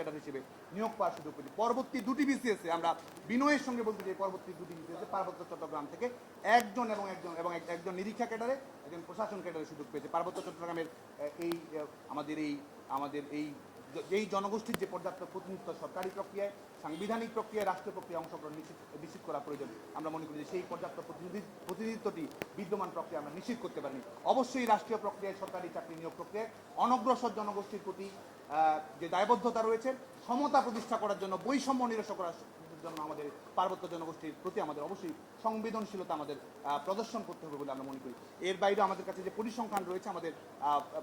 Cadre হিসেবে নিয়োগ পাওয়ার সুযোগ পেয়েছি। পরবর্তী দুটি বিসিএসে আমরা বিনয়ের সঙ্গে বলতে চাই, পরবর্তী দুটি বিসিএসে পার্বত্য চট্টগ্রাম থেকে একজন নিরীক্ষা ক্যাডারে, একজন প্রশাসন ক্যাডারে সুযোগ পেয়েছে। পার্বত্য চট্টগ্রামের আমাদের এই যেই জনগোষ্ঠীর যে পর্যাপ্ত প্রতিনিধিত্ব সরকারি প্রক্রিয়ায়, সাংবিধানিক প্রক্রিয়ায়, রাষ্ট্রীয় প্রক্রিয়া অংশগ্রহণ নিশ্চিত করা প্রয়োজন। আমরা মনে করি যে সেই পর্যাপ্ত প্রতিনিধিত্বটি বিদ্যমান প্রক্রিয়া আমরা নিশ্চিত করতে পারিনি। অবশ্যই রাষ্ট্রীয় প্রক্রিয়ায়, সরকারি চাকরি নিয়োগ প্রক্রিয়ায় অনগ্রসর জনগোষ্ঠীর প্রতি যে দায়বদ্ধতা রয়েছে, সমতা প্রতিষ্ঠা করার জন্য, বৈষম্য নিরসন করার জন্য আমাদের পার্বত্য জনগোষ্ঠীর প্রতি আমাদের অবশ্যই সংবেদনশীলতা আমাদের প্রদর্শন করতে হবে বলে আমরা মনে করি। এর বাইরে আমাদের কাছে যে পরিসংখ্যান রয়েছে, আমাদের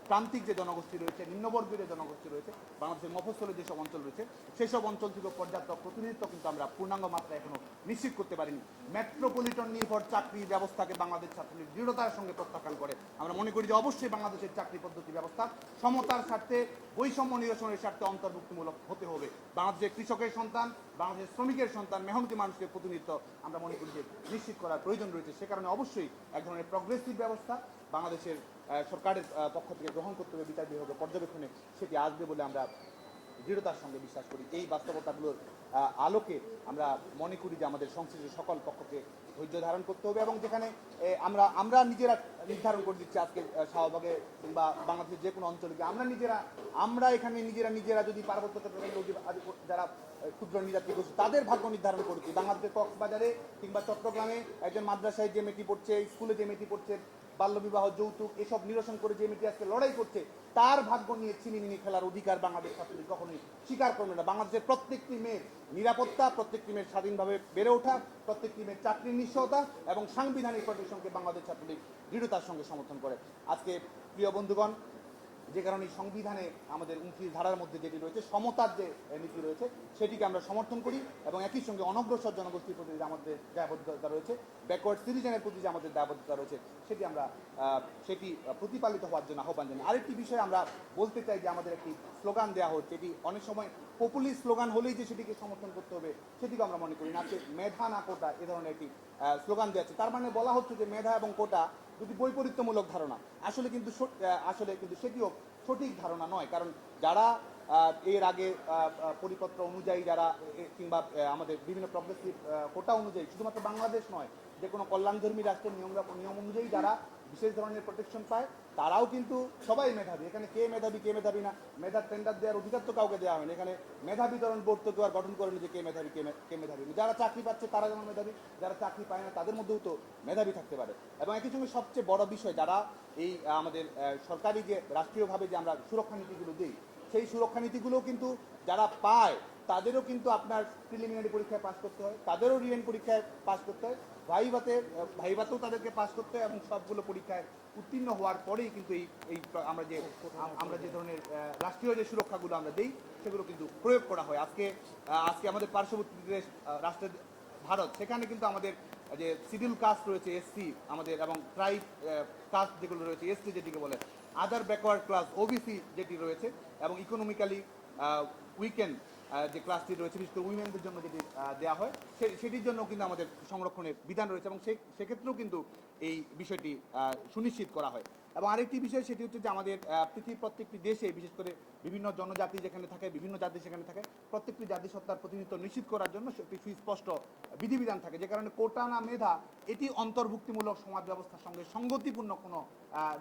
প্রান্তিক যে জনগোষ্ঠী রয়েছে, নিম্নবর্গের যে জনগোষ্ঠী রয়েছে, বাংলাদেশের মফস্বলে যেসব অঞ্চল রয়েছে, সেসব অঞ্চল থেকে পর্যাপ্ত প্রতিনিধিত্ব কিন্তু আমরা পূর্ণাঙ্গ মাত্রায় এখনো নিশ্চিত করতে পারিনি। মেট্রোপলিটন নির্ভর চাকরি ব্যবস্থাকে বাংলাদেশ ছাত্রলীগ দৃঢ়তার সঙ্গে প্রত্যাখ্যান করে। আমরা মনে করি যে অবশ্যই বাংলাদেশের চাকরি পদ্ধতি ব্যবস্থা সমতার স্বার্থে, বৈষম্য নিরসনের স্বার্থে অন্তর্ভুক্তিমূলক হতে হবে। বাংলাদেশের কৃষকের সন্তান, বাংলাদেশের শ্রমিকের সন্তান, মেহনতি মানুষের প্রতিনিধিত্ব আমরা মনে করি যে নিশ্চিত করার প্রয়োজন রয়েছে। সে কারণে অবশ্যই এক ধরনের প্রগ্রেসিভ ব্যবস্থা বাংলাদেশের সরকারের পক্ষ থেকে গ্রহণ করতে হবে। বিচার বিভাগের পর্যবেক্ষণে সেটি আসবে বলে আমরা দৃঢ়তার সঙ্গে বিশ্বাস করি। এই বাস্তবতাগুলোর আলোকে আমরা মনে করি যে আমাদের সংশ্লিষ্ট সকল পক্ষকে ধৈর্য ধারণ করতে হবে, এবং যেখানে আমরা নিজেরা নির্ধারণ করে দিচ্ছি আজকে শাহবাগে কিংবা বাংলাদেশের যে কোনো অঞ্চলে, আমরা এখানে নিজেরা যদি পার্বত্য চট্টগ্রামের যারা ক্ষুদ্র নৃতাত্ত্বিক গোষ্ঠী তাদের ভাগ্য নির্ধারণ করেছি। বাংলাদেশের কক্সবাজারে কিংবা চট্টগ্রামে একজন মাদ্রাসায় যে মেয়েটি পড়ছে, স্কুলে যে মেয়েটি পড়ছে, বাল্যবিবাহ, যৌতুক এসব নিরসন করে যে মেয়েটি আজকে লড়াই করছে, তার ভাগ্য নিয়ে ছিনিমিনি খেলার অধিকার বাংলাদেশ ছাত্রলীগ কখনোই স্বীকার করবে না। বাংলাদেশের প্রত্যেকটি মেয়ের নিরাপত্তা, প্রত্যেকটি মেয়ের স্বাধীনভাবে বেড়ে ওঠা, প্রত্যেকটি মেয়ের চাকরির নিশ্চয়তা এবং সাংবিধানিক প্রতিষ্ঠানকে বাংলাদেশ ছাত্রলীগ দৃঢ়তার সঙ্গে সমর্থন করে। আজকে প্রিয় বন্ধুগণ, যে কারণে সংবিধানে আমাদের 29 ধারার মধ্যে যেটি রয়েছে, সমতার যে নীতি রয়েছে, সেটিকে আমরা সমর্থন করি, এবং একই সঙ্গে অনগ্রসর জনগোষ্ঠীর প্রতি যে আমাদের দায়বদ্ধতা রয়েছে, ব্যাকওয়ার্ড সিটিজেনের প্রতি যে আমাদের দায়বদ্ধতা রয়েছে, সেটি প্রতিপালিত হওয়ার জন্য আহ্বান জানাই। আরেকটি বিষয় আমরা বলতে চাই যে আমাদের একটি স্লোগান দেওয়া হচ্ছে, এটি অনেক সময় পপুলিস্ট স্লোগান হলেই যে সেটিকে সমর্থন করতে হবে সেটিকে আমরা মনে করি না। মেধা না কোটা এ ধরনের একটি স্লোগান দেওয়া আছে। তার মানে বলা হচ্ছে যে মেধা এবং কোটা দুটি বৈপরীত্যমূলক ধারণা। আসলে কিন্তু সেটিও সঠিক ধারণা নয়। কারণ যারা এর আগে পরিপত্র অনুযায়ী যারা কিংবা আমাদের বিভিন্ন প্রগ্রেসিভ কোটা অনুযায়ী, শুধুমাত্র বাংলাদেশ নয়, যে কোনো কল্যাণধর্মী রাষ্ট্রের নিয়ম অনুযায়ী যারা বিশেষ ধরনের প্রোটেকশন পায়, তারাও কিন্তু সবাই মেধাবী। এখানে কে মেধাবী না, মেধার টেন্ডার দেওয়ার অধিকার তো কাউকে দেওয়া হয়নি। এখানে মেধাবী বিতরণ বোর্ড তো কেউ আর গঠন করেনি যে কে মেধাবী। যারা চাকরি পাচ্ছে তারা যেমন মেধাবী, যারা চাকরি পায় না তাদের মধ্যেও তো মেধাবী থাকতে পারে। এবং একই সঙ্গে সবচেয়ে বড় বিষয়, যারা এই আমাদের সরকারি যে রাষ্ট্রীয়ভাবে যে আমরা সুরক্ষা নীতিগুলো দিই, সেই সুরক্ষা নীতিগুলো কিন্তু যারা পায় তাদেরও কিন্তু আপনার প্রিলিমিনারি পরীক্ষায় পাস করতে হয়, তাদেরও রিটেন পরীক্ষায় পাস করতে হয়, ভাইভাতেও তাদেরকে পাস করতে হয়, এবং সবগুলো পরীক্ষায় উত্তীর্ণ হওয়ার পরেই কিন্তু এই আমরা যে ধরনের রাষ্ট্রীয় যে সুরক্ষাগুলো আমরা দিই সেগুলো কিন্তু প্রয়োগ করা হয়। আজকে আমাদের পার্শ্ববর্তী দেশ রাষ্ট্রের ভারত, সেখানে কিন্তু আমাদের যে শিডিউল কাস্ট রয়েছে এসসি আমাদের, এবং ট্রাইব কাস্ট যেগুলো রয়েছে এসটি যেটিকে বলে, আদার ব্যাকওয়ার্ড ক্লাস ওবিসি যেটি রয়েছে, এবং ইকোনমিক্যালি উইকেন্ড যে ক্লাসটি রয়েছে, বিশেষ করে উইমেনদের জন্য যেটি দেওয়া হয়, সেটির জন্য কিন্তু আমাদের সংরক্ষণের বিধান রয়েছে, এবং সেক্ষেত্রেও কিন্তু এই বিষয়টি সুনিশ্চিত করা হয়। এবং আরেকটি বিষয় সেটি হচ্ছে যে আমাদের পৃথিবীর প্রত্যেকটি দেশে, বিশেষ করে বিভিন্ন জনজাতি যেখানে থাকে, বিভিন্ন জাতি সেখানে থাকে, প্রত্যেকটি জাতিসত্তার প্রতিনিধিত্ব নিশ্চিত করার জন্য একটি সুস্পষ্ট বিধিবিধান থাকে। যে কারণে কোটা না মেধা এটি অন্তর্ভুক্তিমূলক সমাজ ব্যবস্থার সঙ্গে সঙ্গতিপূর্ণ কোনো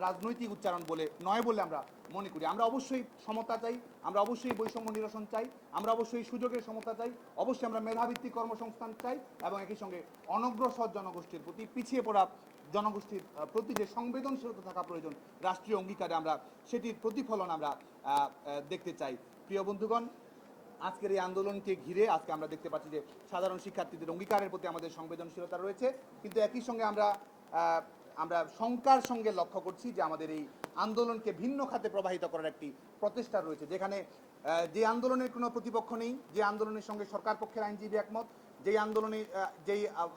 রাজনৈতিক উচ্চারণ নয় বলে আমরা মনে করি। আমরা অবশ্যই সমতা চাই, আমরা অবশ্যই বৈষম্য নিরসন চাই, আমরা অবশ্যই সুযোগের সমতা চাই, অবশ্যই আমরা মেধাভিত্তিক কর্মসংস্থান চাই, এবং একই সঙ্গে অনগ্রসর জনগোষ্ঠীর প্রতি, পিছিয়ে পড়া জনগোষ্ঠীর প্রতি যে সংবেদনশীলতা থাকা প্রয়োজন রাষ্ট্রীয় অঙ্গীকারে, আমরা সেটির প্রতিফলন আমরা দেখতে চাই। প্রিয় বন্ধুগণ, আজকের এই আন্দোলনকে ঘিরে আজকে আমরা দেখতে পাচ্ছি যে সাধারণ শিক্ষার্থীদের অঙ্গীকারের প্রতি আমাদের সংবেদনশীলতা রয়েছে, কিন্তু একই সঙ্গে আমরা শঙ্কার সঙ্গে লক্ষ্য করছি যে আমাদের এই আন্দোলনকে ভিন্ন খাতে প্রবাহিত করার একটি প্রচেষ্টা রয়েছে, যেখানে যে আন্দোলনের কোনো প্রতিপক্ষ নেই, যে আন্দোলনের সঙ্গে সরকার পক্ষের আইনজীবী একমত, যেই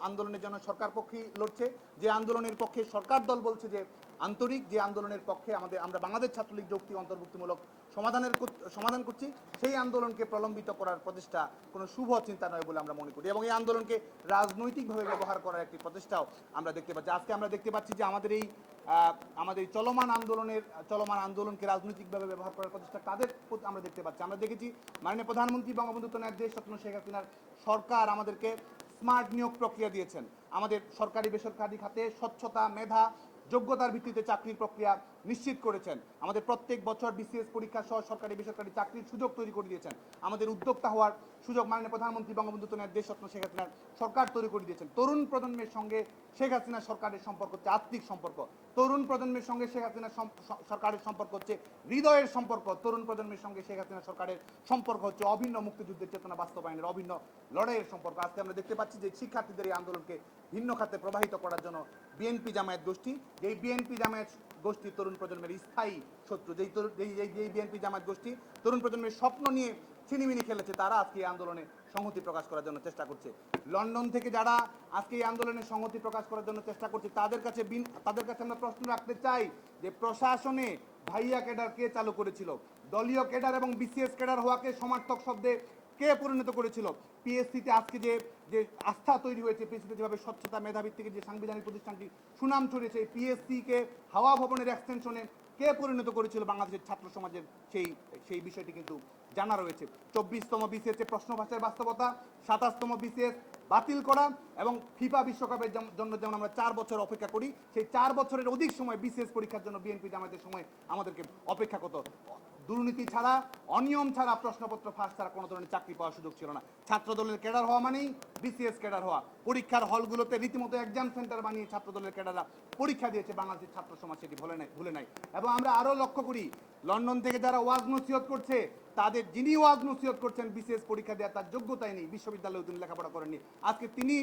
আন্দোলনের জন্য সরকার পক্ষই লড়ছে, যে আন্দোলনের পক্ষে সরকার দল বলছে যে আন্তরিক, যে আন্দোলনের পক্ষে আমরা বাংলাদেশ ছাত্রলীগ যৌক্তিক অন্তর্ভুক্তিমূলক সমাধান করছি, সেই আন্দোলনকে প্রলম্বিত করার প্রচেষ্টা কোনো শুভ চিন্তা নয় বলে আমরা মনে করি, এবং এই আন্দোলনকে রাজনৈতিকভাবে ব্যবহার করার একটি প্রচেষ্টাও আমরা দেখতে পাচ্ছি। আজকে আমরা দেখতে পাচ্ছি যে আমাদের চলমান আন্দোলনকে রাজনৈতিকভাবে ব্যবহার করার প্রচেষ্টা তাদের আমরা দেখতে পাচ্ছি। আমরা দেখেছি মাননীয় প্রধানমন্ত্রী বঙ্গবন্ধু দেশরত্ন শেখ হাসিনার সরকার আমাদেরকে স্মার্ট নিয়োগ প্রক্রিয়া দিয়েছেন। আমাদের সরকারি বেসরকারি খাতে স্বচ্ছতা, মেধা, যোগ্যতার ভিত্তিতে চাকরির প্রক্রিয়া নিশ্চিত করেছেন। আমাদের প্রত্যেক বছর বিসিএস পরীক্ষা সহ সরকারি বেসরকারি চাকরির সুযোগ তৈরি করে দিয়েছেন। আমাদের উদ্যোক্তা হওয়ার সুযোগ মাননীয় প্রধানমন্ত্রী বঙ্গবন্ধু দেশরত্ন শেখ হাসিনার সরকার তৈরি করে দিয়েছেন। তরুণ প্রজন্মের সঙ্গে শেখ হাসিনা সরকারের সম্পর্ক হচ্ছে আত্মিক সম্পর্ক। তরুণ প্রজন্মের সঙ্গে শেখ হাসিনা সরকারের সম্পর্ক হচ্ছে হৃদয়ের সম্পর্ক। তরুণ প্রজন্মের সঙ্গে শেখ হাসিনা সরকারের সম্পর্ক হচ্ছে অভিন্ন মুক্তিযুদ্ধের চেতনা বাস্তবায়নের অভিন্ন লড়াইয়ের সম্পর্ক। আজকে আমরা দেখতে পাচ্ছি যে শিক্ষার্থীদের এই আন্দোলনকে ভিন্ন খাতে প্রবাহিত করার জন্য বিএনপি জামায়াত গোষ্ঠী, যেই বিএনপি জামায়াত গোষ্ঠী তরুণ প্রজন্মের স্থায়ী শত্রু, যেই বিএনপি জামায়াত গোষ্ঠী তরুণ প্রজন্মের স্বপ্ন নিয়ে ছিনিমিনি খেলেছে, তারা আজকে এই আন্দোলনে সংহতি প্রকাশ করার জন্য চেষ্টা করছে। লন্ডন থেকে যারা আজকে এই আন্দোলনে সংহতি প্রকাশ করার জন্য চেষ্টা করছে, তাদের কাছে আমরা প্রশ্ন রাখতে চাই যে প্রশাসনে ভাইয়া ক্যাডার কে চালু করেছিল? দলীয় ক্যাডার এবং বিসিএস ক্যাডার হওয়াকে সমার্থক শব্দে কে পরিণত করেছিল? পিএসসিতে আজকে যে আস্থা তৈরি হয়েছে, পিএসসিতে যেভাবে স্বচ্ছতা, মেধাভিত্তিক যে সাংবিধানিক প্রতিষ্ঠানটি সুনাম ছড়িয়েছে, পিএসসিকে হাওয়া ভবনের এক্সটেনশনে কে পরিণত করেছিল বাংলাদেশের ছাত্র সমাজের, সেই বিষয়টি কিন্তু জানা রয়েছে। 24তম বিসিএস এর প্রশ্নভাষার বাস্তবতা, 27তম বিসিএস বাতিল করা এবং ফিফা বিশ্বকাপের জন্য যেমন আমরা 4 বছর অপেক্ষা করি, সেই 4 বছরের অধিক সময় বিসিএস পরীক্ষার জন্য বিএনপি জামায়াতের সময় আমাদেরকে অপেক্ষা করতে। দুর্নীতি ছাড়া, অনিয়ম ছাড়া, প্রশ্নপত্র ফাঁস ছাড়া কোনো ধরনের চাকরি পাওয়ার সুযোগ ছিল না। ছাত্রদলের ক্যাডার হওয়া মানেই বিসিএস ক্যাডার হওয়া। পরীক্ষার হলগুলোতে রীতিমতো এক্সাম সেন্টার বানিয়ে ছাত্রদলের ক্যাডাররা পরীক্ষা দিয়েছে, বাংলাদেশের ছাত্র সমাজ সেটি ভুলে নাই। এবং আমরা আরও লক্ষ্য করি, লন্ডন থেকে যারা ওয়াজ নসিহত করছে, তাদের যিনি ওয়াজ নসিহত করছেন বিসিএস পরীক্ষা দেওয়া তার যোগ্যতাই নেই, বিশ্ববিদ্যালয়ে তিনি লেখাপড়া করেননি। আজকে তিনি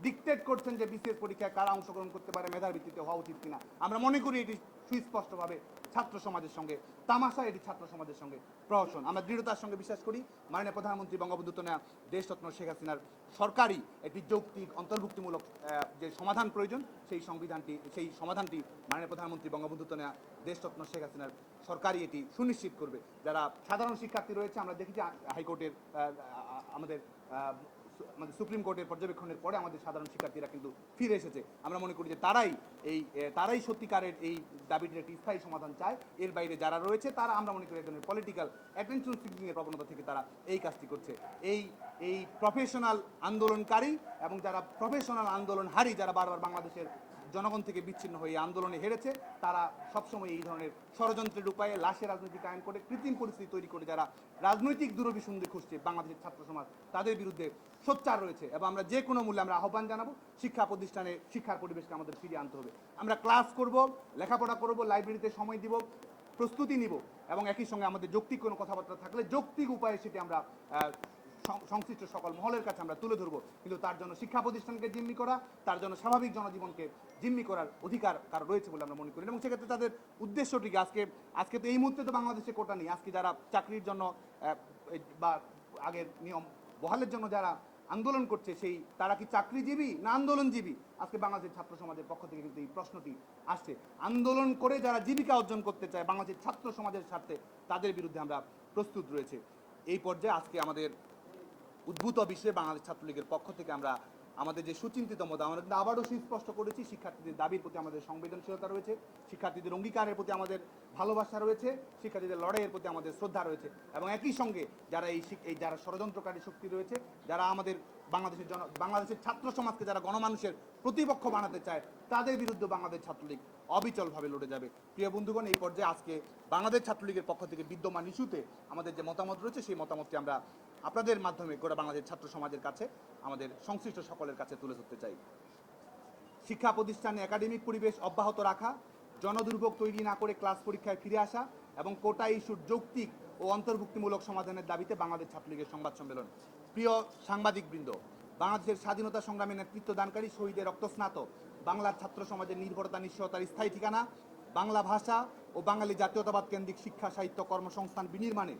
ডিকটেট করছেন যে বিসিএস পরীক্ষায় কারা অংশগ্রহণ করতে পারে, মেধার ভিত্তিতে হওয়া উচিত কিনা। আমরা মনে করি এটি সুস্পষ্টভাবে ছাত্র সমাজের সঙ্গে তামাশা, এটি ছাত্র সমাজের সঙ্গে প্রহসন। আমরা দৃঢ়তার সঙ্গে বিশ্বাস করি মাননীয় প্রধানমন্ত্রী বঙ্গবন্ধু দেশরত্ন শেখ হাসিনার সরকারই একটি যৌক্তিক অন্তর্ভুক্তিমূলক যে সমাধান প্রয়োজন, সেই সমাধানটি মাননীয় প্রধানমন্ত্রী বঙ্গবন্ধু দেশরত্ন শেখ হাসিনার সরকারই এটি সুনিশ্চিত করবে। যারা সাধারণ শিক্ষার্থী রয়েছে, আমরা দেখি যে হাইকোর্টের আমাদের সুপ্রিম কোর্টের পর্যবেক্ষণের পরে আমাদের সাধারণ শিক্ষার্থীরা কিন্তু ফিরে এসেছে। আমরা মনে করি যে তারাই সত্যিকারের এই দাবিটির একটি স্থায়ী সমাধান চায়। এর বাইরে যারা রয়েছে তারা, আমরা মনে করি, একজনের পলিটিক্যাল অ্যাটেনশন সিকিং এর প্রবণতা থেকে তারা এই কাজটি করছে। এই প্রফেশনাল আন্দোলনকারী এবং যারা প্রফেশনাল আন্দোলনহারী, যারা বারবার বাংলাদেশের জনগণ থেকে বিচ্ছিন্ন হয়ে আন্দোলনে হেরেছে, তারা সবসময় এই ধরনের ষড়যন্ত্রের উপায়ে লাশের রাজনীতি কায়েম করে, কৃত্রিম পরিস্থিতি তৈরি করে যারা রাজনৈতিক দূরভিসন্ধি খুঁজছে বাংলাদেশের ছাত্র সমাজ, তাদের বিরুদ্ধে সোচ্চার রয়েছে। এবং আমরা যে কোনো মূল্যে আমরা আহ্বান জানাবো, শিক্ষা প্রতিষ্ঠানে শিক্ষার পরিবেশকে আমাদের ফিরিয়ে আনতে হবে। আমরা ক্লাস করব, লেখাপড়া করব, লাইব্রেরিতে সময় দিব, প্রস্তুতি নিব, এবং একই সঙ্গে আমাদের যৌক্তিক কোনো কথাবার্তা থাকলে যৌক্তিক উপায়ে সেটি আমরা সংশ্লিষ্ট সকল মহলের কাছে আমরা তুলে ধরবো। কিন্তু তার জন্য শিক্ষা প্রতিষ্ঠানকে জিম্মি করা, তার জন্য স্বাভাবিক জনজীবনকে জিম্মি করার অধিকার কারো রয়েছে বলে আমরা মনে করি। এবং সেক্ষেত্রে তাদের উদ্দেশ্যটিকে আজকে তো এই মুহূর্তে তো বাংলাদেশে কোটা নেই। আজকে যারা চাকরির জন্য বা আগের নিয়ম বহালের জন্য যারা আন্দোলন করছে, তারা কি চাকরিজীবী না আন্দোলনজীবী? আজকে বাংলাদেশের ছাত্র সমাজের পক্ষ থেকে কিন্তু এই প্রশ্নটি আসছে। আন্দোলন করে যারা জীবিকা অর্জন করতে চায় বাংলাদেশের ছাত্র সমাজের স্বার্থে, তাদের বিরুদ্ধে আমরা প্রস্তুত রয়েছে। এই পর্যায়ে আজকে আমাদের উদ্ভূত বিষয়ে বাংলাদেশ ছাত্রলীগের পক্ষ থেকে আমরা আমাদের যে সুচিন্তিত মত আমরা কিন্তু আবারও সুস্পষ্ট করেছি, শিক্ষার্থীদের দাবির প্রতি আমাদের সংবেদনশীলতা রয়েছে, শিক্ষার্থীদের অঙ্গীকারের প্রতি আমাদের ভালোবাসা রয়েছে, শিক্ষার্থীদের লড়াইয়ের প্রতি আমাদের শ্রদ্ধা রয়েছে। এবং একই সঙ্গে যারা ষড়যন্ত্রকারী শক্তি রয়েছে, যারা আমাদের বাংলাদেশের ছাত্র সমাজকে যারা গণমানুষের প্রতিপক্ষ বানাতে চায়, তাদের বিরুদ্ধে বাংলাদেশ ছাত্রলীগ অবিচলভাবে লড়ে যাবে। প্রিয় বন্ধুগণ, এই পর্যায়ে আজকে বাংলাদেশ ছাত্রলীগের পক্ষ থেকে বিদ্যমান ইস্যুতে আমাদের যে মতামত রয়েছে, সেই মতামতটি আমরা আপনাদের মাধ্যমে গোটা বাংলাদেশ ছাত্র সমাজের কাছে, আমাদের সংশ্লিষ্ট সকলের কাছে তুলে ধরতে চাই। শিক্ষা প্রতিষ্ঠানে একাডেমিক পরিবেশ অব্যাহত রাখা, জনদুর্ভোগ তৈরি না করে ক্লাস পরীক্ষায় ফিরে আসা এবং কোটা ইস্যুর যৌক্তিক ও অন্তর্ভুক্তিমূলক সমাধানের দাবিতে বাংলাদেশ ছাত্রলীগের সংবাদ সম্মেলন। প্রিয় সাংবাদিকবৃন্দ, বাংলাদেশের স্বাধীনতা সংগ্রামে নেতৃত্ব দানকারী শহীদের রক্তস্নাত বাংলার ছাত্র সমাজের নির্ভরতা নিশ্চয়তার স্থায়ী ঠিকানা, বাংলা ভাষা ও বাঙালি জাতীয়তাবাদ কেন্দ্রিক শিক্ষা, সাহিত্য, কর্মসংস্থান বিনির্মাণে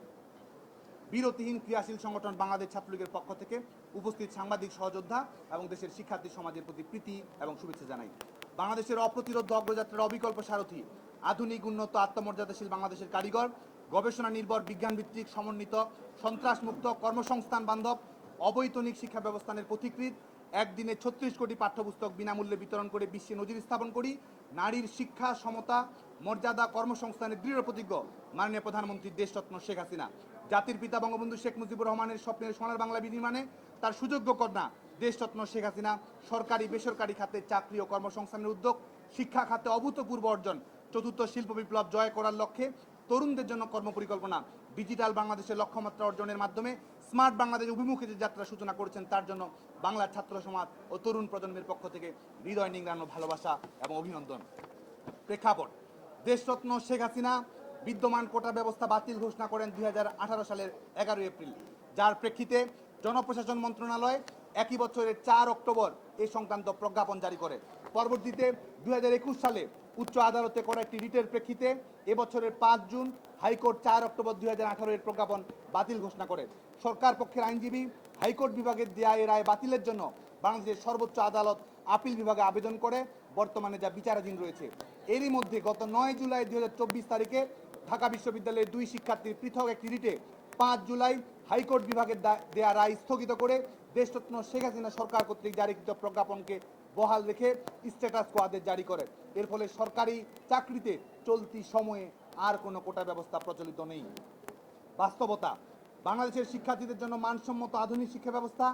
বিরতিহীন ক্রিয়াশীল সংগঠন বাংলাদেশ ছাত্রলীগের পক্ষ থেকে উপস্থিত সাংবাদিক সহযোদ্ধা এবং দেশের শিক্ষার্থী সমাজের প্রতি প্রীতি এবং শুভেচ্ছা জানাই। বাংলাদেশের অপ্রতিরোধ অগ্রযাত্রার অবিকল্প সারথি, আধুনিক, উন্নত, আত্মমর্যাদাশীল বাংলাদেশের কারিগর, গবেষণা নির্ভর, বিজ্ঞানভিত্তিক, সমন্বিত, সন্ত্রাসমুক্ত, কর্মসংস্থান বান্ধব, অবৈতনিক শিক্ষা ব্যবস্থানের পথিকৃৎ, একদিনে 36 কোটি পাঠ্যপুস্তক বিনামূল্যে বিতরণ করে বিশ্বে নজির স্থাপন করি, নারীর শিক্ষা, সমতা, মর্যাদা, কর্মসংস্থানের দৃঢ় প্রতিজ্ঞ মাননীয় প্রধানমন্ত্রী দেশরত্ন শেখ হাসিনা। জাতির পিতা বঙ্গবন্ধু শেখ মুজিবুর রহমানের স্বপ্নের সোনার বাংলা বিনির্মাণে তার সুযোগ্য কন্যা দেশরত্ন শেখ হাসিনা সরকারি বেসরকারি খাতে চাকরি ও কর্মসংস্থানের উদ্যোগ, শিক্ষা খাতে অভূতপূর্ব অর্জন, চতুর্থ শিল্প বিপ্লব জয় করার লক্ষ্যে তরুণদের জন্য কর্মপরিকল্পনা, ডিজিটাল বাংলাদেশের লক্ষ্যমাত্রা অর্জনের মাধ্যমে স্মার্ট বাংলাদেশ অভিমুখে যে যাত্রা সূচনা করেছেন তার জন্য বাংলার ছাত্র সমাজ ও তরুণ প্রজন্মের পক্ষ থেকে হৃদয় নিংড়ানো ভালোবাসা এবং অভিনন্দন। প্রেক্ষাপট: দেশরত্ন শেখ হাসিনা বিদ্যমান কোটা ব্যবস্থা বাতিল ঘোষণা করেন 2018 সালের 11 এপ্রিল, যার প্রেক্ষিতে জনপ্রশাসন মন্ত্রণালয় একই বছরের 4 অক্টোবর এই সংক্রান্ত প্রজ্ঞাপন জারি করে। পরবর্তীতে 2021 সালে উচ্চ আদালতে করা একটি রিটের প্রেক্ষিতে এবছরের 5 জুন হাইকোর্ট 4 অক্টোবর 2018 এর প্রজ্ঞাপন বাতিল ঘোষণা করে। সরকার পক্ষের আইনজীবী হাইকোর্ট বিভাগের দেয়া এই রায় বাতিলের জন্য বাংলাদেশের সর্বোচ্চ আদালত আপিল বিভাগে আবেদন করে, বর্তমানে যা বিচারাধীন রয়েছে। এরই মধ্যে গত 9 জুলাই 2024 তারিখে ঢাকা বিশ্ববিদ্যালয়ের 2 শিক্ষার্থীর পৃথক একটি রিটে 5 জুলাই হাইকোর্ট বিভাগের দেয়া রায় স্থগিত করে দেশরত্ন শেখ হাসিনা সরকার কর্তৃক জারিকৃত প্রজ্ঞাপনকে বহাল রেখে স্ট্যাটাস কো আদেশ জারি করে। এর ফলে সরকারি চাকরিতে চলতি সময়ে আর কোনো কোটা ব্যবস্থা প্রচলিত নেই। বাস্তবতা: বাংলাদেশের শিক্ষার্থীদের জন্য মানসম্মত আধুনিক শিক্ষা ব্যবস্থা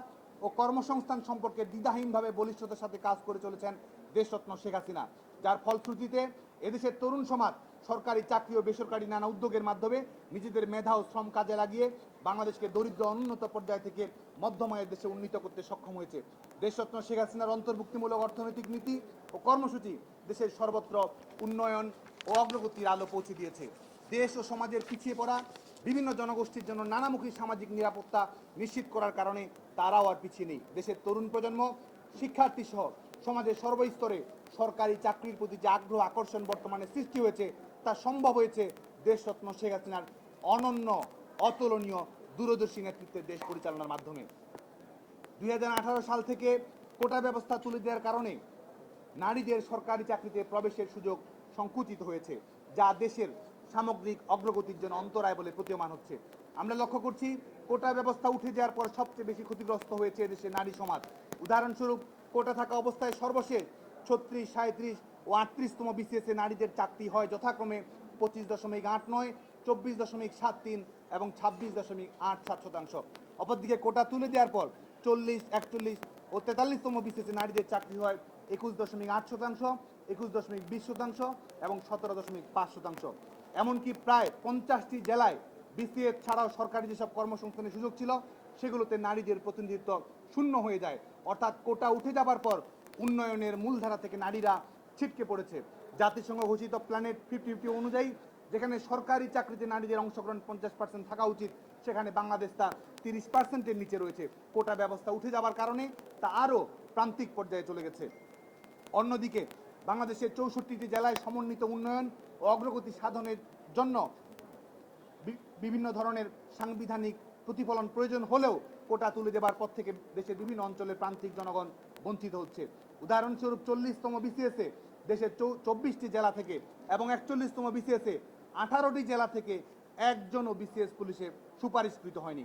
ও কর্মসংস্থান সম্পর্কে দ্বিধাহীনভাবে বলিষ্ঠতার সাথে কাজ করে চলেছেন দেশরত্ন শেখ হাসিনা, যার ফলশ্রুতিতে এদেশের তরুণ সমাজ সরকারি চাকরি ও বেসরকারি নানা উদ্যোগের মাধ্যমে নিজেদের মেধা ও শ্রম কাজে লাগিয়ে বাংলাদেশকে দরিদ্র অনুন্নত পর্যায় থেকে মধ্যম আয়ের দেশে উন্নীত করতে সক্ষম হয়েছে। দেশরত্ন শেখ হাসিনার অন্তর্ভুক্তিমূলক অর্থনৈতিক নীতি ও কর্মসূচি দেশের সর্বত্র উন্নয়ন ও অগ্রগতির আলো পৌঁছে দিয়েছে। দেশ ও সমাজের পিছিয়ে পড়া বিভিন্ন জনগোষ্ঠীর জন্য নানামুখী সামাজিক নিরাপত্তা নিশ্চিত করার কারণে তারাও আর পিছিয়ে নেই। দেশের তরুণ প্রজন্ম, শিক্ষার্থী সহ সমাজের সর্বস্তরে সরকারি চাকরির প্রতি যে আগ্রহ আকর্ষণ বর্তমানে সৃষ্টি হয়েছে তা সম্ভব হয়েছে দেশরত্ন শেখ হাসিনার অনন্য, অতুলনীয়, দূরদর্শী নেতৃত্বের দেশ পরিচালনার মাধ্যমে। 2018 সাল থেকে কোটা ব্যবস্থা তুলে দেওয়ার কারণে নারীদের সরকারি চাকরিতে প্রবেশের সুযোগ সংকুচিত হয়েছে, যা দেশের সামগ্রিক অগ্রগতির জন্য অন্তরায় বলে প্রতীয়মান হচ্ছে। আমরা লক্ষ্য করছি, কোটা ব্যবস্থা উঠে যাওয়ার পর সবচেয়ে বেশি ক্ষতিগ্রস্ত হয়েছে দেশের নারী সমাজ। উদাহরণস্বরূপ, কোটা থাকা অবস্থায় সর্বশেষ 36, 37 ও 38তম বিসিএসে নারীদের চাকরি হয় যথাক্রমে 25.89, 24.73 এবং 26.87%। অপরদিকে কোটা তুলে দেওয়ার পর 40, 41 ও 43তম বিসিএসে নারীদের চাকরি হয় 21.8%, 21.20% এবং 17.5%। এমনকি প্রায় 50টি জেলায় বিসিএস ছাড়াও সরকারি যেসব কর্মসংস্থানের সুযোগ ছিল সেগুলোতে নারীদের প্রতিনিধিত্ব শূন্য হয়ে যায়। অর্থাৎ কোটা উঠে যাবার পর উন্নয়নের মূলধারা থেকে নারীরা ছিটকে পড়েছে। জাতিসংঘ ঘোষিত প্ল্যানেট 50-50 অনুযায়ী যেখানে সরকারি চাকরিতে নারীদের অংশগ্রহণ 50% থাকা উচিত, সেখানে বাংলাদেশ তা 30%-এর নিচে রয়েছে। কোটা ব্যবস্থা উঠে যাবার কারণে তা আরও প্রান্তিক পর্যায়ে চলে গেছে। অন্যদিকে বাংলাদেশের 64টি জেলায় সমন্বিত উন্নয়ন ও অগ্রগতি সাধনের জন্য বিভিন্ন ধরনের সাংবিধানিক প্রতিফলন প্রয়োজন হলেও কোটা তুলে দেবার পর থেকে দেশের বিভিন্ন অঞ্চলের প্রান্তিক জনগণ বঞ্চিত হচ্ছে। উদাহরণস্বরূপ 40তম বিসিএসে দেশের 24টি জেলা থেকে এবং 41তম বিসিএসে 18টি জেলা থেকে একজনও বিসিএস পুলিশে সুপারিশকৃত হয়নি।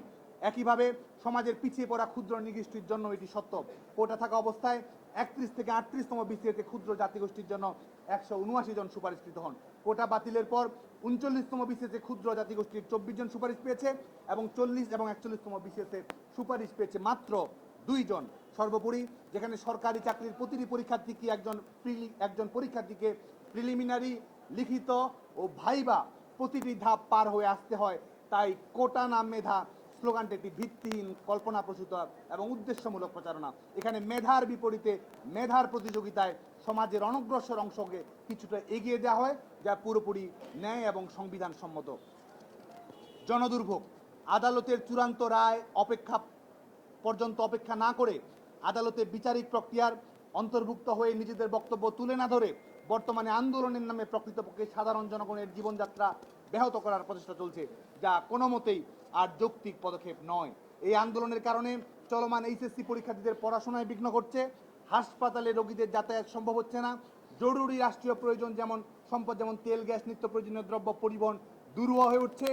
একইভাবে সমাজের পিছিয়ে পড়া ক্ষুদ্র নৃগোষ্ঠীর জন্য এটি সত্য। কোটা থাকা অবস্থায় 31 থেকে 38তম বিসিএসে ক্ষুদ্র জাতিগোষ্ঠীর জন্য 179 জন সুপারিশকৃত হন। কোটা বাতিলের পর 39তম বিসিএসে ক্ষুদ্র জাতিগোষ্ঠীর 24 জন সুপারিশ পেয়েছে এবং 40 এবং 41তম বিসিএসে সুপারিশ পেয়েছে মাত্র 2 জন। সর্বোপরি যেখানে সরকারি চাকরির প্রতিটি পরীক্ষার্থীকে একজন পরীক্ষার্থীকে প্রিলিমিনারি, লিখিত ও ভাইবা প্রতিটি ধাপ পার হয়ে আসতে হয়, তাই কোটা না মেধা স্লোগানটি একটি ভিত্তিহীন, কল্পনাপ্রসূত এবং উদ্দেশ্যমূলক প্রচারণা। এখানে মেধার বিপরীতে মেধার প্রতিযোগিতায় সমাজের অনগ্রসর অংশকে কিছুটা এগিয়ে দেওয়া হয়, যা পুরোপুরি ন্যায় এবং সংবিধান সম্মত। জনদুর্ভোগ: আদালতের চূড়ান্ত রায় পর্যন্ত অপেক্ষা না করে আদালতের বিচারিক প্রক্রিয়ার অন্তর্ভুক্ত হয়ে নিজেদের বক্তব্য তুলে না ধরে বর্তমানে আন্দোলনের নামে প্রকৃতপক্ষে সাধারণ জনগণের জীবনযাত্রা ব্যাহত করার প্রচেষ্টা চলছে, যা কোনো মতেই আর যৌক্তিক পদক্ষেপ নয়। এই আন্দোলনের কারণে চলমান এইচএসসি পরীক্ষার্থীদের পড়াশোনায় বিঘ্ন ঘটছে, হাসপাতালে রোগীদের যাতায়াত সম্ভব হচ্ছে না, জরুরি রাষ্ট্রীয় প্রয়োজন যেমন সম্পদ যেমন তেল, গ্যাস, নিত্য প্রয়োজনীয় দ্রব্য পরিবহন দুরূহ হয়ে উঠছে,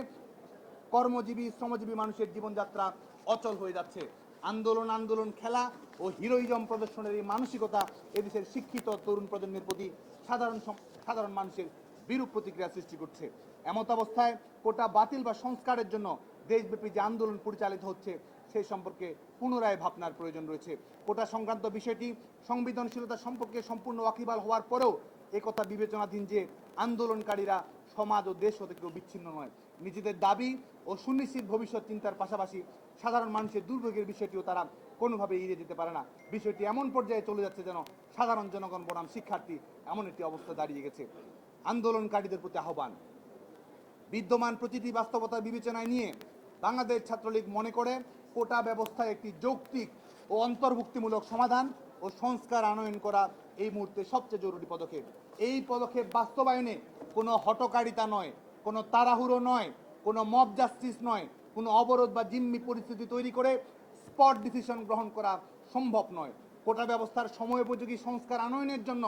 কর্মজীবী শ্রমজীবী মানুষের জীবনযাত্রা অচল হয়ে যাচ্ছে। আন্দোলন খেলা ও হিরোইজম প্রদর্শনের এই মানসিকতা এদেশের শিক্ষিত তরুণ প্রজন্মের প্রতি সাধারণ মানুষের বিরূপ প্রতিক্রিয়া সৃষ্টি করছে। এমত অবস্থায় কোটা বাতিল বা সংস্কারের জন্য দেশব্যাপী যে আন্দোলন পরিচালিত হচ্ছে সেই সম্পর্কে পুনরায় ভাবনার প্রয়োজন রয়েছে। কোটা সংক্রান্ত বিষয়টি সংবেদনশীলতা সম্পর্কে সম্পূর্ণ ওয়াকিবহাল হওয়ার পরেও একথা বিবেচনাধীন যে আন্দোলনকারীরা সমাজ ও দেশ হতে কেউ বিচ্ছিন্ন নয়। নিজেদের দাবি ও সুনিশ্চিত ভবিষ্যৎ চিন্তার পাশাপাশি সাধারণ মানুষের দুর্ভোগের বিষয়টিও তারা কোনোভাবে এড়িয়ে যেতে পারে না। বিষয়টি এমন পর্যায়ে চলে যাচ্ছে যেন সাধারণ জনগণ বনাম শিক্ষার্থী এমন একটি অবস্থা দাঁড়িয়ে গেছে। আন্দোলনকারীদের প্রতি আহ্বান, বিদ্যমান প্রতিটি বাস্তবতার বিবেচনায় নিয়ে বাংলাদেশ ছাত্রলীগ মনে করে কোটা ব্যবস্থায় একটি যৌক্তিক ও অন্তর্ভুক্তিমূলক সমাধান ও সংস্কার আনয়ন করা এই মুহূর্তে সবচেয়ে জরুরি পদক্ষেপ। এই পদক্ষেপ বাস্তবায়নে কোনো হঠকারিতা নয়, কোনো তাড়াহুড়ো নয়, কোনো মব জাস্টিস নয়, কোনো অবরোধ বা জিম্মি পরিস্থিতি তৈরি করে স্পট ডিসিশন গ্রহণ করা সম্ভব নয়। কোটা ব্যবস্থার সময়োপযোগী সংস্কার আনয়নের জন্য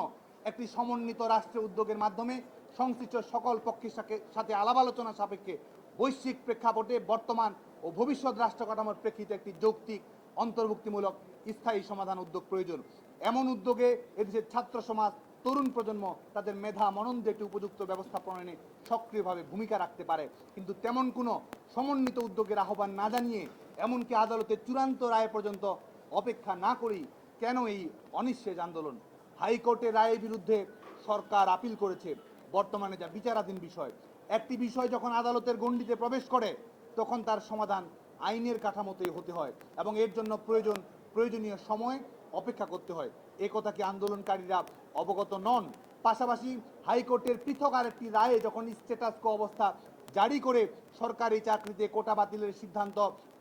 একটি সমন্বিত রাষ্ট্রীয় উদ্যোগের মাধ্যমে সংশ্লিষ্ট সকল পক্ষের সাথে আলাপ আলোচনা সাপেক্ষে বৈশ্বিক প্রেক্ষাপটে বর্তমান ও ভবিষ্যৎ রাষ্ট্র কাঠামোর প্রেক্ষিতে একটি যৌক্তিক অন্তর্ভুক্তিমূলক স্থায়ী সমাধান উদ্যোগ প্রয়োজন। এমন উদ্যোগে এদেশের ছাত্র সমাজ, তরুণ প্রজন্ম তাদের মেধা মনন্দে একটি উপযুক্ত ব্যবস্থা প্রণয়নে সক্রিয়ভাবে ভূমিকা রাখতে পারে। কিন্তু তেমন কোনো সমন্বিত উদ্যোগের আহ্বান না জানিয়ে, এমনকি আদালতের চূড়ান্ত রায় পর্যন্ত অপেক্ষা না করেই কেন এই অনিশ্চেজ আন্দোলন? হাইকোর্টের রায়ের বিরুদ্ধে সরকার আপিল করেছে, বর্তমানে যা বিচারাধীন বিষয়। একটি বিষয় যখন আদালতের গণ্ডিতে প্রবেশ করে তখন তার সমাধান আইনের কাঠামোতেই হতে হয় এবং এর জন্য প্রয়োজনীয় সময় অপেক্ষা করতে হয়। এ কথা কি আন্দোলনকারীরা অবগত নন? পাশাপাশি হাইকোর্টের পৃথক আরেকটি রায়ে যখন স্ট্যাটাস কো অবস্থা জারি করে সরকারি চাকরিতে কোটা বাতিলের সিদ্ধান্ত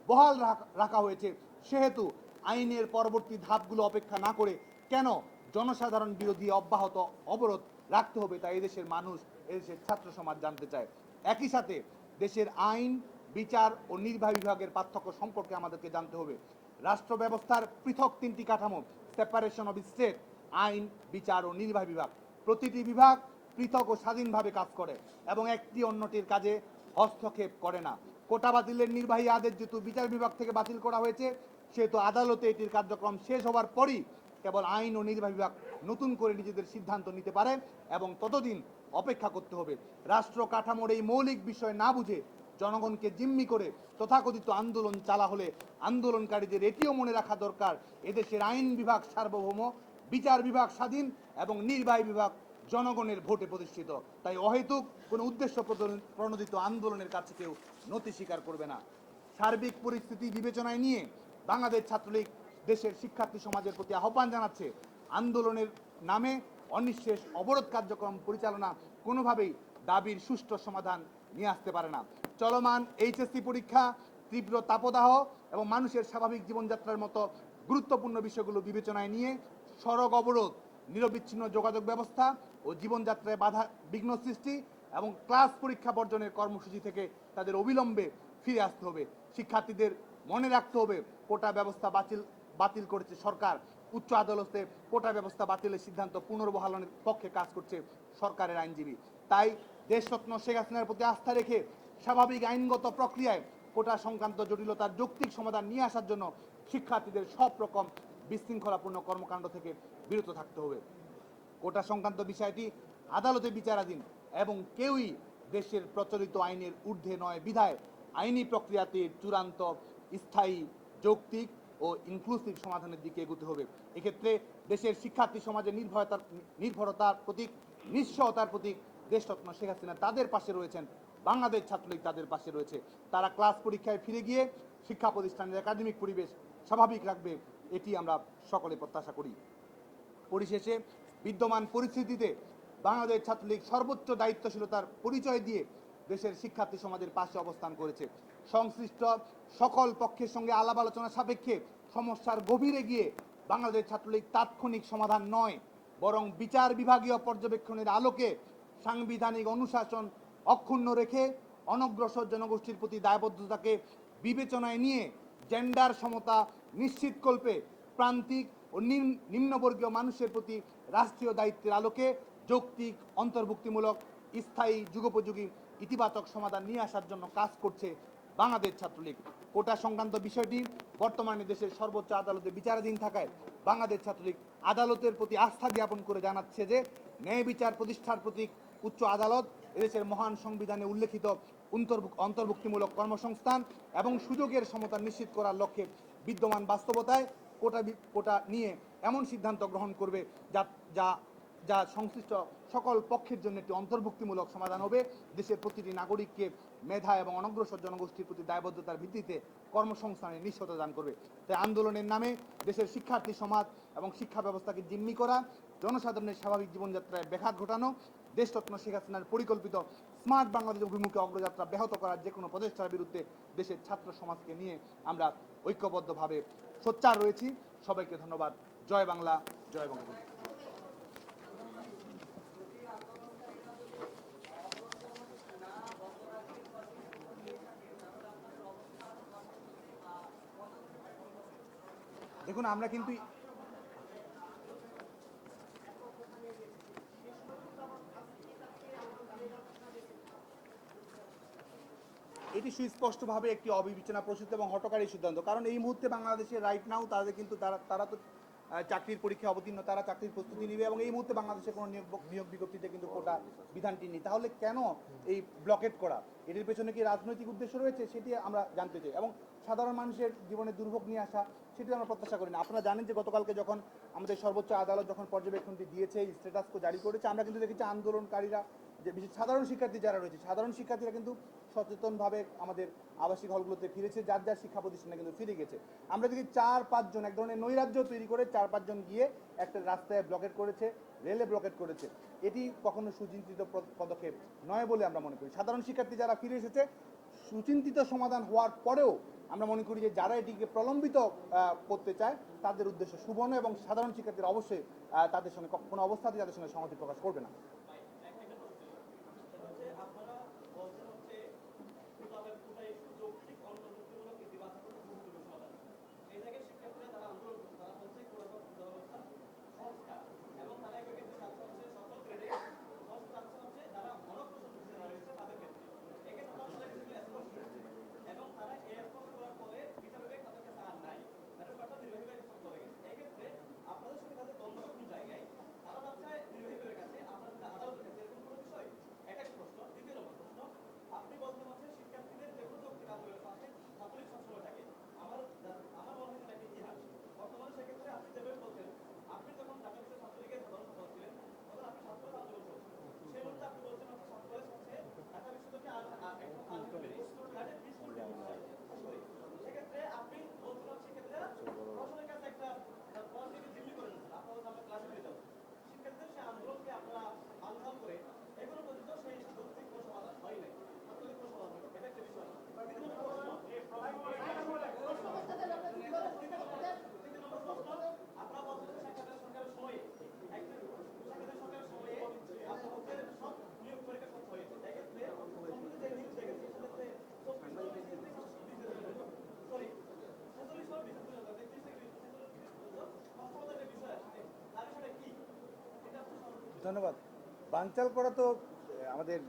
বহাল রাখা হয়েছে, সেহেতু আইনের পরবর্তী ধাপগুলো অপেক্ষা না করে কেন জনসাধারণ বিরোধী অব্যাহত অবরোধ রাখতে হবে তা এদেশের মানুষ, এদেশের ছাত্র সমাজ জানতে চায়। একই সাথে দেশের আইন, বিচার ও নির্বাহী বিভাগের পার্থক্য সম্পর্কে আমাদেরকে জানতে হবে। রাষ্ট্র ব্যবস্থার পৃথক তিনটি কাঠামো, সেপারেশন অফ স্টেট, আইন, বিচার ও নির্বাহী বিভাগ। প্রতিটি বিভাগ পৃথক ও স্বাধীনভাবে কাজ করে এবং একটি অন্যটির কাজে হস্তক্ষেপ করে না। কোটা বাতিলের নির্বাহী আদেশ যেহেতু বিচার বিভাগ থেকে বাতিল করা হয়েছে, সেহেতু আদালতে এটির কার্যক্রম শেষ হওয়ার পরই কেবল আইন ও নির্বাহী বিভাগ নতুন করে নিজেদের সিদ্ধান্ত নিতে পারে এবং ততদিন অপেক্ষা করতে হবে। রাষ্ট্র কাঠামোর এই মৌলিক বিষয় না বুঝে জনগণকে জিম্মি করে তথাকথিত আন্দোলন চালা হলে আন্দোলনকারীদের এটিও মনে রাখা দরকার, এদেশের আইন বিভাগ সার্বভৌম, বিচার বিভাগ স্বাধীন এবং নির্বাহী বিভাগ জনগণের ভোটে প্রতিষ্ঠিত। তাই অহেতুক কোনো উদ্দেশ্য প্রণোদিত আন্দোলনের কাছে কেউ নতি স্বীকার করবে না। সার্বিক পরিস্থিতি বিবেচনায় নিয়ে বাংলাদেশ ছাত্রলীগ দেশের শিক্ষার্থী সমাজের প্রতি আহ্বান জানাচ্ছে, আন্দোলনের নামে অনিঃশেষ অবরোধ কার্যক্রম পরিচালনা কোনোভাবেই দাবির সুষ্ঠু সমাধান নিয়ে আসতে পারে না। চলমান এইচএসসি পরীক্ষা, তীব্র তাপদাহ এবং মানুষের স্বাভাবিক জীবনযাত্রার মতো গুরুত্বপূর্ণ বিষয়গুলো বিবেচনায় নিয়ে সড়ক অবরোধ, নিরবিচ্ছিন্ন যোগাযোগ ব্যবস্থা ও জীবনযাত্রায় বাধা বিঘ্ন সৃষ্টি এবং ক্লাস পরীক্ষা বর্জনের কর্মসূচি থেকে তাদের অবিলম্বে ফিরে আসতে হবে। শিক্ষার্থীদের মনে রাখতে হবে, কোটা ব্যবস্থা বাতিল করেছে সরকার, উচ্চ আদালতে কোটা ব্যবস্থা বাতিলের সিদ্ধান্ত পুনর্বহালের পক্ষে কাজ করছে সরকারের আইনজীবী। তাই দেশরত্ন শেখ হাসিনার প্রতি আস্থা রেখে স্বাভাবিক আইনগত প্রক্রিয়ায় কোটা সংক্রান্ত জটিলতার যৌক্তিক সমাধান নিয়ে আসার জন্য শিক্ষার্থীদের সব রকম বিশৃঙ্খলাপূর্ণ কর্মকাণ্ড থেকে বিরত থাকতে হবে। কোটা সংক্রান্ত বিষয়টি আদালতে বিচারাধীন এবং কেউই দেশের প্রচলিত আইনের ঊর্ধ্বে নয় বিধায় আইনি প্রক্রিয়াতে চূড়ান্ত, স্থায়ী, যৌক্তিক ও ইনক্লুসিভ সমাধানের দিকে এগোতে হবে। এক্ষেত্রে দেশের শিক্ষার্থী সমাজের নির্ভরতার প্রতীক, নিঃস্বতার প্রতীক দেশরত্ন শেখ হাসিনা তাদের পাশে রয়েছেন, বাংলাদেশ ছাত্রলীগ তাদের পাশে রয়েছে। তারা ক্লাস পরীক্ষায় ফিরে গিয়ে শিক্ষা প্রতিষ্ঠানের একাডেমিক পরিবেশ স্বাভাবিক রাখবে, এটি আমরা সকলে প্রত্যাশা করি। পরিশেষে বিদ্যমান পরিস্থিতিতে বাংলাদেশ ছাত্রলীগ সর্বোচ্চ দায়িত্বশীলতার পরিচয় দিয়ে দেশের শিক্ষার্থী সমাজের পাশে অবস্থান করেছে। সংশ্লিষ্ট সকল পক্ষের সঙ্গে আলাপ আলোচনা সাপেক্ষে সমস্যার গভীরে গিয়ে বাংলাদেশ ছাত্রলীগ তাৎক্ষণিক সমাধান নয়, বরং বিচার বিভাগীয় পর্যবেক্ষণের আলোকে সাংবিধানিক অনুশাসন অক্ষুণ্ণ রেখে অনগ্রসর জনগোষ্ঠীর প্রতি দায়বদ্ধতাকে বিবেচনায় নিয়ে জেন্ডার সমতা নিশ্চিতকল্পে প্রান্তিক ও নিম্নবর্গীয় মানুষের প্রতি রাষ্ট্রীয় দায়িত্বের আলোকে যৌক্তিক, অন্তর্ভুক্তিমূলক, স্থায়ী, যুগোপযোগী ইতিবাচক সমাধান নিয়ে আসার জন্য কাজ করছে বাংলাদেশ ছাত্রলীগ। কোটা সংক্রান্ত বিষয়টি বর্তমানে দেশের সর্বোচ্চ আদালতে বিচারাধীন থাকায় বাংলাদেশ ছাত্রলীগ আদালতের প্রতি আস্থা জ্ঞাপন করে জানাচ্ছে যে ন্যায় বিচার প্রতিষ্ঠার প্রতীক উচ্চ আদালত এদেশের মহান সংবিধানে উল্লেখিত অন্তর্ভুক্তিমূলক কর্মসংস্থান এবং সুযোগের সমতা নিশ্চিত করার লক্ষ্যে বিদ্যমান বাস্তবতায় কোটা নিয়ে এমন সিদ্ধান্ত গ্রহণ করবে যা যা যা সংশ্লিষ্ট সকল পক্ষের জন্য একটি অন্তর্ভুক্তিমূলক সমাধান হবে, দেশের প্রতিটি নাগরিককে মেধা এবং অনগ্রসর জনগোষ্ঠীর প্রতি দায়বদ্ধতার ভিত্তিতে কর্মসংস্থানের নিশ্চয়তা দান করবে। তাই আন্দোলনের নামে দেশের শিক্ষার্থী সমাজ এবং শিক্ষা ব্যবস্থাকে জিম্মি করা, জনসাধারণের স্বাভাবিক জীবনযাত্রায় ব্যাঘাত ঘটানো, দেশরত্ন শেখ হাসিনার পরিকল্পিত স্মার্ট বাংলাদেশ অভিমুখে অগ্রযাত্রা ব্যাহত করার যে কোনো প্রচেষ্টার বিরুদ্ধে দেশের ছাত্র সমাজকে নিয়ে আমরা ঐক্যবদ্ধভাবে সোচ্চার রয়েছি। সবাইকে ধন্যবাদ। জয় বাংলা, জয় বঙ্গবন্ধু। দেখুন, আমরা কিন্তু এটি সুস্পষ্টভাবে একটি অবিবেচনা প্রসূত এবং হঠকারী সিদ্ধান্ত। কারণ এই মুহূর্তে বাংলাদেশে রাইট নাও তাদের কিন্তু তারা তো চাকরির পরীক্ষা অবতীর্ণ, তারা চাকরির প্রস্তুতি নেবে এবং এই মুহূর্তে বাংলাদেশে কোনো নিয়োগ বিজ্ঞপ্তিতে কিন্তু কোটা বিধানটি নেই। তাহলে কেন এই ব্লকেট করা? এটির পেছনে কি রাজনৈতিক উদ্দেশ্য রয়েছে? সেটি আমরা জানতে চাই। এবং সাধারণ মানুষের জীবনে দুর্ভোগ নিয়ে আসা, সেটি আমরা প্রত্যাশা করি না। আপনারা জানেন যে গতকালকে যখন আমাদের সর্বোচ্চ আদালত যখন পর্যবেক্ষণটি দিয়েছে, স্ট্যাটাস কো জারি করেছে, আমরা কিন্তু দেখেছি আন্দোলনকারীরা যে বিশেষ সাধারণ শিক্ষার্থী যারা রয়েছে, সাধারণ শিক্ষার্থীরা কিন্তু সচেতনভাবে আমাদের আবাসিক হলগুলোতে ফিরেছে, যার যার শিক্ষা প্রতিষ্ঠানে কিন্তু ফিরে গেছে। আমরা দেখি 4-5 জন এক ধরনের নৈরাজ্য তৈরি করে 4-5 জন গিয়ে একটা রাস্তায় ব্লকেট করেছে, রেলে ব্লকেট করেছে। এটি কখনো সুচিন্তিত পদক্ষেপ নয় বলে আমরা মনে করি। সাধারণ শিক্ষার্থী যারা ফিরে এসেছে, সুচিন্তিত সমাধান হওয়ার পরেও আমরা মনে করি যে যারা এটিকে প্রলম্বিত করতে চায় তাদের উদ্দেশ্য শুভ নয় এবং সাধারণ শিক্ষার্থীরা অবশ্যই তাদের সঙ্গে কোনো অবস্থাতেই তাদের সঙ্গে সংহতি প্রকাশ করবে না। ধন্যবাদ। বানচাল করা তো আমাদের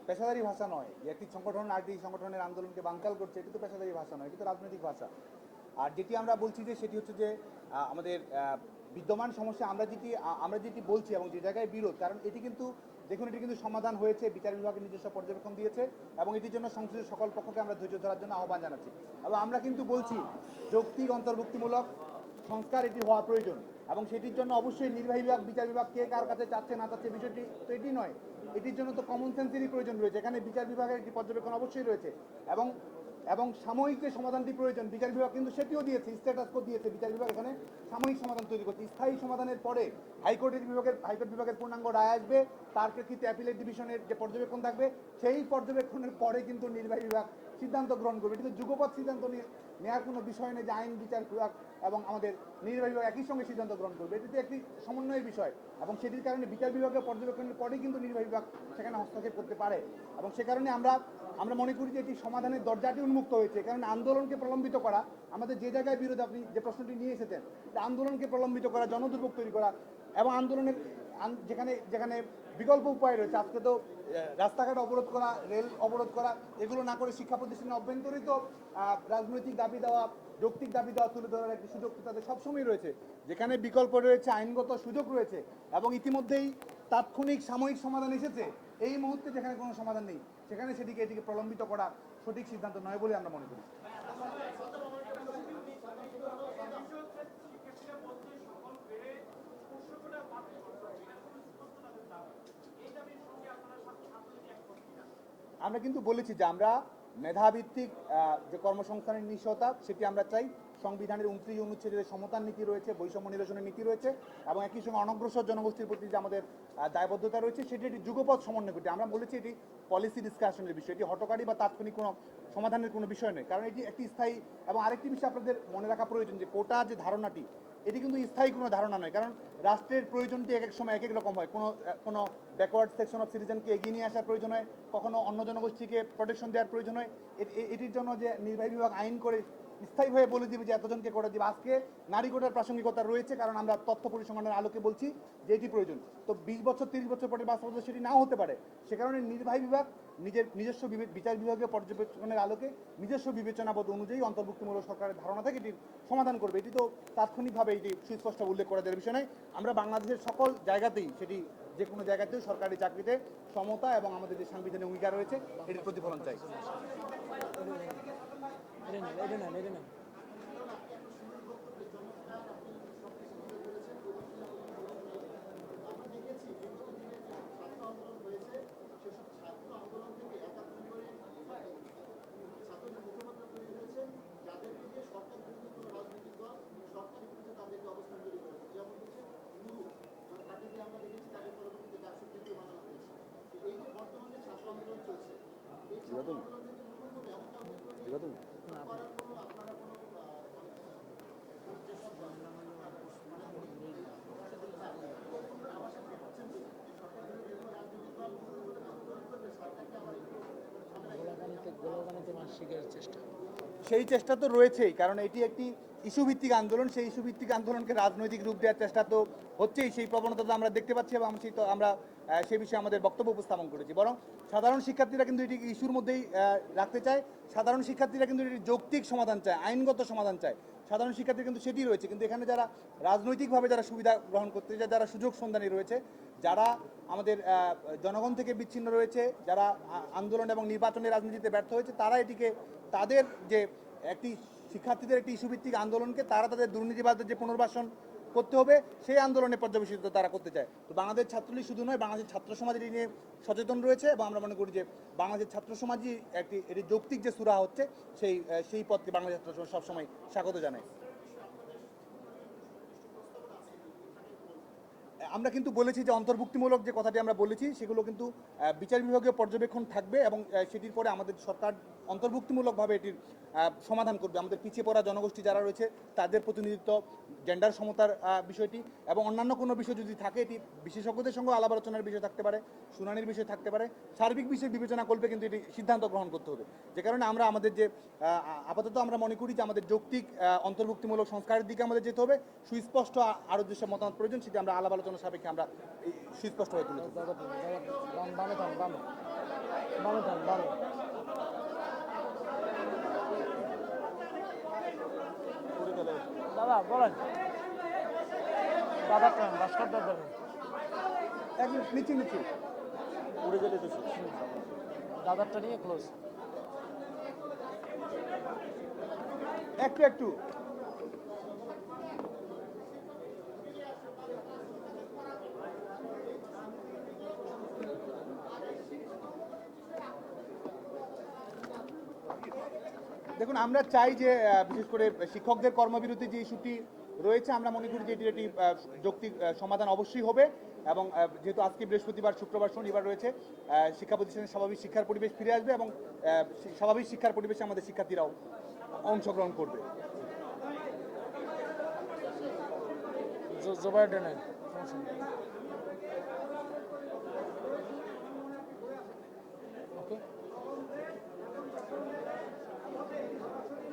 পেশাদারি ভাষা নয়। একটি সংগঠন আরেকটি সংগঠনের আন্দোলনকে বানচাল করছে, এটি তো পেশাদারি ভাষা নয়, এটি তো রাজনৈতিক ভাষা। আর যেটি আমরা বলছি যে সেটি হচ্ছে যে আমাদের বিদ্যমান সমস্যা আমরা যেটি বলছি এবং যে জায়গায় বিরোধ, কারণ এটি কিন্তু দেখুন এটি কিন্তু সমাধান হয়েছে, বিচার বিভাগের নিজস্ব পর্যবেক্ষণ দিয়েছে এবং এটির জন্য সংশ্লিষ্ট সকল পক্ষকে আমরা ধৈর্য ধরার জন্য আহ্বান জানাচ্ছি। এবং আমরা কিন্তু বলছি যৌক্তিক অন্তর্ভুক্তিমূলক সংস্কার এটি হওয়া প্রয়োজন এবং সেটির জন্য অবশ্যই নির্বাহী বিভাগ, বিচার বিভাগ কে কার কাছে চাচ্ছে না চাচ্ছে বিষয়টি তো এটি নয়। এটির জন্য তো কমন সেন্সেরই প্রয়োজন রয়েছে। এখানে বিচার বিভাগের একটি পর্যবেক্ষণ অবশ্যই রয়েছে এবং সাময়িক যে সমাধানটি প্রয়োজন, বিচার বিভাগ কিন্তু সেটিও দিয়েছে, স্ট্যাটাস কো দিয়েছে। বিচার বিভাগ এখানে সাময়িক সমাধান তৈরি করছে। স্থায়ী সমাধানের পরে হাইকোর্ট বিভাগের পূর্ণাঙ্গ রায় আসবে, তার প্রেক্ষিতে অ্যাপিলেট ডিভিশনের যে পর্যবেক্ষণ থাকবে, সেই পর্যবেক্ষণের পরে কিন্তু নির্বাহী বিভাগ সিদ্ধান্ত গ্রহণ করবে। এটি তো যুগপৎ সিদ্ধান্ত নেওয়ার কোনো বিষয় নেই যে আইন বিচার বিভাগ এবং আমাদের নির্বাহী বিভাগ একই সঙ্গে সিদ্ধান্ত গ্রহণ করবে। এটি তো একটি সমন্বয়ের বিষয় এবং সেটির কারণে বিচার বিভাগের পর্যবেক্ষণের পরেই কিন্তু নির্বাহী বিভাগ সেখানে হস্তক্ষেপ করতে পারে এবং সে কারণে আমরা মনে করি যে এটি সমাধানের দরজাটি উন্মুক্ত হয়েছে। কারণ আন্দোলনকে প্রলম্বিত করা, আমাদের যে জায়গায় বিরোধ, আপনি যে প্রশ্নটি নিয়ে এসেছেন, আন্দোলনকে প্রলম্বিত করা, জনদুর্ভোগ তৈরি করা এবং আন্দোলনের যেখানে বিকল্প উপায় রয়েছে। আজকে তো রাস্তাঘাট অবরোধ করা, রেল অবরোধ করা, এগুলো না করে শিক্ষা প্রতিষ্ঠানের অভ্যন্তরিত রাজনৈতিক দাবি দেওয়া, যৌক্তিক দাবি দেওয়া তুলে ধরার একটি সুযোগ তাদের সবসময় রয়েছে। যেখানে বিকল্প রয়েছে, আইনগত সুযোগ রয়েছে এবং ইতিমধ্যেই তাৎক্ষণিক সাময়িক সমাধান এসেছে, এই মুহূর্তে যেখানে কোনো সমাধান নেই সেখানে এটিকে প্রলম্বিত করা সঠিক সিদ্ধান্ত নয় বলে আমরা মনে করি। আমরা কিন্তু বলেছি যে আমরা মেধাভিত্তিক যে কর্মসংস্থানের নিশ্চয়তা সেটি আমরা চাই। সংবিধানের 29 অনুচ্ছেদে সমতার নীতি রয়েছে, বৈষম্য নিরসনের নীতি রয়েছে এবং একই সঙ্গে অনগ্রসর জনগোষ্ঠীর প্রতি যে আমাদের দায়বদ্ধতা রয়েছে সেটি একটি যুগপৎ সমন্বয় করতে। আমরা বলেছি এটি পলিসি ডিসকাশনের বিষয়, এটি হটকারী বা তাৎক্ষণিক কোনো সমাধানের কোনো বিষয় নয়, কারণ এটি একটি স্থায়ী। এবং আরেকটি বিষয় আপনাদের মনে রাখা প্রয়োজন যে কোটা যে ধারণাটি, এটি কিন্তু স্থায়ী কোনো ধারণা নয়, কারণ রাষ্ট্রের প্রয়োজনটি এক এক সময় এক এক রকম হয়। কোনো ব্যাকওয়ার্ড সেকশন অফ সিটিজেনকে এগিয়ে নিয়ে আসার প্রয়োজন হয়, কখনো অন্য জনগোষ্ঠীকে প্রোটেকশন দেওয়ার প্রয়োজন হয়। এটির জন্য যে নির্বাহী বিভাগ আইন করে স্থায়ীভাবে বলে দিবে যে এতজনকে কোটা দিবে। আজকে নারী কোটার প্রাসঙ্গিকতা রয়েছে, কারণ আমরা তথ্য পরিসংখ্যানের আলোকে বলছি যে এটি প্রয়োজন। তো 20 বছর 30 বছর পরে বাস্তবতা সেটি নাও হতে পারে। সে কারণে নির্বাহী বিভাগ নিজস্ব বিচার বিভাগীয় পর্যবেক্ষণের আলোকে নিজস্ব বিবেচনাবোধ অনুযায়ী অন্তর্ভুক্তিমূলক সরকারের ধারণা থেকে এটি সমাধান করবে। এটি তো তাৎক্ষণিকভাবে এটি সুস্পষ্ট উল্লেখ করা দেওয়ার বিষয় নয়। আমরা বাংলাদেশের সকল জায়গাতেই, সেটি যে কোনো জায়গাতেও সরকারি চাকরিতে সমতা এবং আমাদের যে সাংবিধানিক অঙ্গীকার রয়েছে এটির প্রতিফলন চাই। সেই চেষ্টা তো রয়েছেই, কারণ এটি একটি ইস্যুভিত্তিক আন্দোলন। সেই ইস্যুভিত্তিক আন্দোলনকে রাজনৈতিক রূপ দেওয়ার চেষ্টা তো হচ্ছেই, সেই প্রবণতা তো আমরা দেখতে পাচ্ছি এবং আমরা সেই বিষয়ে আমাদের বক্তব্য উপস্থাপন করেছি। বরং সাধারণ শিক্ষার্থীরা কিন্তু এটি ইস্যুর মধ্যেই রাখতে চায়। সাধারণ শিক্ষার্থীরা কিন্তু এটি যৌক্তিক সমাধান চায়, আইনগত সমাধান চায়। সাধারণ শিক্ষার্থী কিন্তু সেটি রয়েছে, কিন্তু এখানে যারা রাজনৈতিকভাবে যারা সুবিধা গ্রহণ করতে চায়, যারা সুযোগ সন্ধানী রয়েছে, যারা আমাদের জনগণ থেকে বিচ্ছিন্ন রয়েছে, যারা আন্দোলন এবং নির্বাচনের রাজনীতিতে ব্যর্থ হয়েছে, তারা এটিকে তাদের যে একটি শিক্ষার্থীদের একটি ইস্যুভিত্তিক আন্দোলনকে তারা তাদের দুর্নীতিবাদদের যে পুনর্বাসন করতে হবে সেই আন্দোলনে পর্যবেসিত তারা করতে চায়। তো বাংলাদেশ ছাত্রলীগ শুধু নয়, বাংলাদেশ ছাত্র সমাজ এটি নিয়ে সচেতন রয়েছে এবং আমরা মনে করি যে বাংলাদেশ ছাত্র সমাজই এটি যৌক্তিক যে সুরা হচ্ছে সেই পথকে বাংলাদেশ ছাত্র সমাজ সবসময় স্বাগত জানায়। আমরা কিন্তু বলেছি যে অন্তর্ভুক্তিমূলক যে কথাটি আমরা বলেছি সেগুলো কিন্তু বিচার বিভাগীয় পর্যবেক্ষণ থাকবে এবং সেটির পরে আমাদের সরকার অন্তর্ভুক্তিমূলকভাবে এটির সমাধান করবে। আমাদের পিছিয়ে পড়া জনগোষ্ঠী যারা রয়েছে তাদের প্রতিনিধিত্ব, জেন্ডার সমতার বিষয়টি এবং অন্যান্য কোনো বিষয় যদি থাকে, এটি বিশেষজ্ঞদের সঙ্গে আলাপ আলোচনার বিষয় থাকতে পারে, শুনানির বিষয় থাকতে পারে, সার্বিক বিষয় বিবেচনা করবে, কিন্তু এটি সিদ্ধান্ত গ্রহণ করতে হবে। যে কারণে আমরা আমাদের যে আপাতত আমরা মনে করি যে আমাদের যৌক্তিক অন্তর্ভুক্তিমূলক সংস্কারের দিকে আমাদের যেতে হবে। সুস্পষ্ট আরও যেসব মতামত প্রয়োজন সেটি আমরা আলাপ আলোচনা সাপেক্ষে আমরা সুস্পষ্ট হয়ে তুলেছি। দাদা বলেন, দাদা ভাস্কর একদম নিচে উড়ে গেলে তো দাদারটা নিয়ে ক্লোজ একটু দেখুন, আমরা চাই যে বিশেষ করে শিক্ষকদের কর্মবিরতি যে ইস্যুটি রয়েছে, আমরা মনে করি যে এটির একটি যৌক্তিক সমাধান অবশ্যই হবে এবং যেহেতু আজকে বৃহস্পতিবার, শুক্রবার, শনিবার রয়েছে, শিক্ষা প্রতিষ্ঠানের স্বাভাবিক শিক্ষার পরিবেশ ফিরে আসবে এবং স্বাভাবিক শিক্ষার পরিবেশে আমাদের শিক্ষার্থীরাও অংশগ্রহণ করবে। জোবাইডেনের